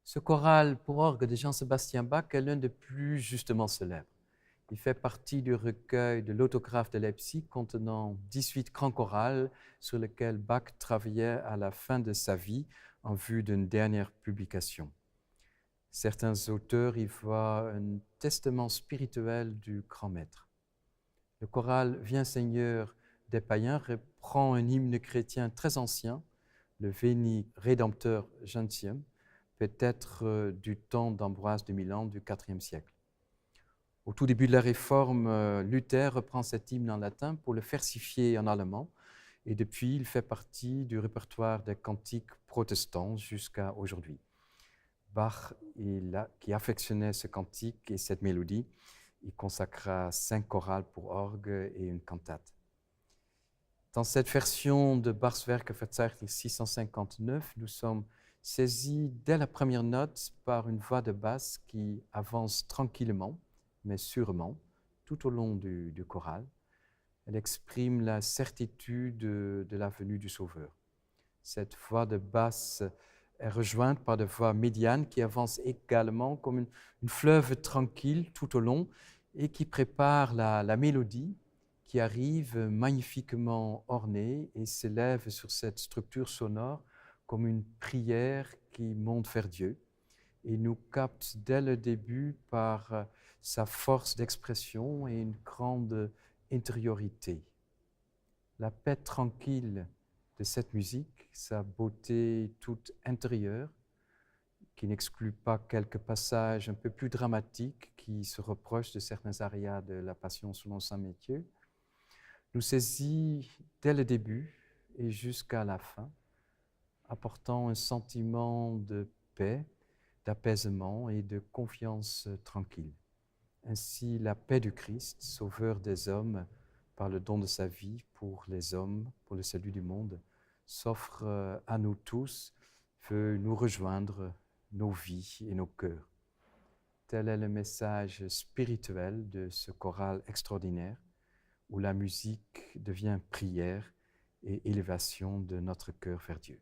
Ce choral pour orgue de Jean-Sébastien Bach est l'un des plus justement célèbres. Il fait partie du recueil de l'autographe de Leipzig contenant 18 grands chorales sur lesquels Bach travaillait à la fin de sa vie en vue d'une dernière publication. Certains auteurs y voient un testament spirituel du grand maître. Le choral Viens Seigneur des païens reprend un hymne chrétien très ancien, le Veni Redemptor Gentium, peut-être du temps d'Ambroise de Milan du IVe siècle. Au tout début de la Réforme, Luther reprend cet hymne en latin pour le versifier en allemand, et depuis, il fait partie du répertoire des cantiques protestants jusqu'à aujourd'hui. Bach, qui affectionnait ce cantique et cette mélodie, il consacra 5 chorales pour orgue et une cantate. Dans cette version de Bachs Werkeverzeichnis 659, nous sommes saisis dès la première note par une voix de basse qui avance tranquillement, mais sûrement, tout au long du choral. Elle exprime la certitude de la venue du Sauveur. Cette voix de basse est rejointe par des voix médianes qui avancent également comme une fleuve tranquille tout au long et qui prépare la mélodie qui arrive magnifiquement ornée et s'élève sur cette structure sonore comme une prière qui monte vers Dieu et nous capte dès le début par sa force d'expression et une grande intériorité. La paix tranquille de cette musique, sa beauté toute intérieure, qui n'exclut pas quelques passages un peu plus dramatiques qui se reprochent de certains arias de la Passion selon saint Matthieu, nous saisit dès le début et jusqu'à la fin, apportant un sentiment de paix, d'apaisement et de confiance tranquille. Ainsi, la paix du Christ, sauveur des hommes, par le don de sa vie pour les hommes, pour le salut du monde, s'offre à nous tous, veut nous rejoindre nos vies et nos cœurs. Tel est le message spirituel de ce choral extraordinaire, où la musique devient prière et élévation de notre cœur vers Dieu.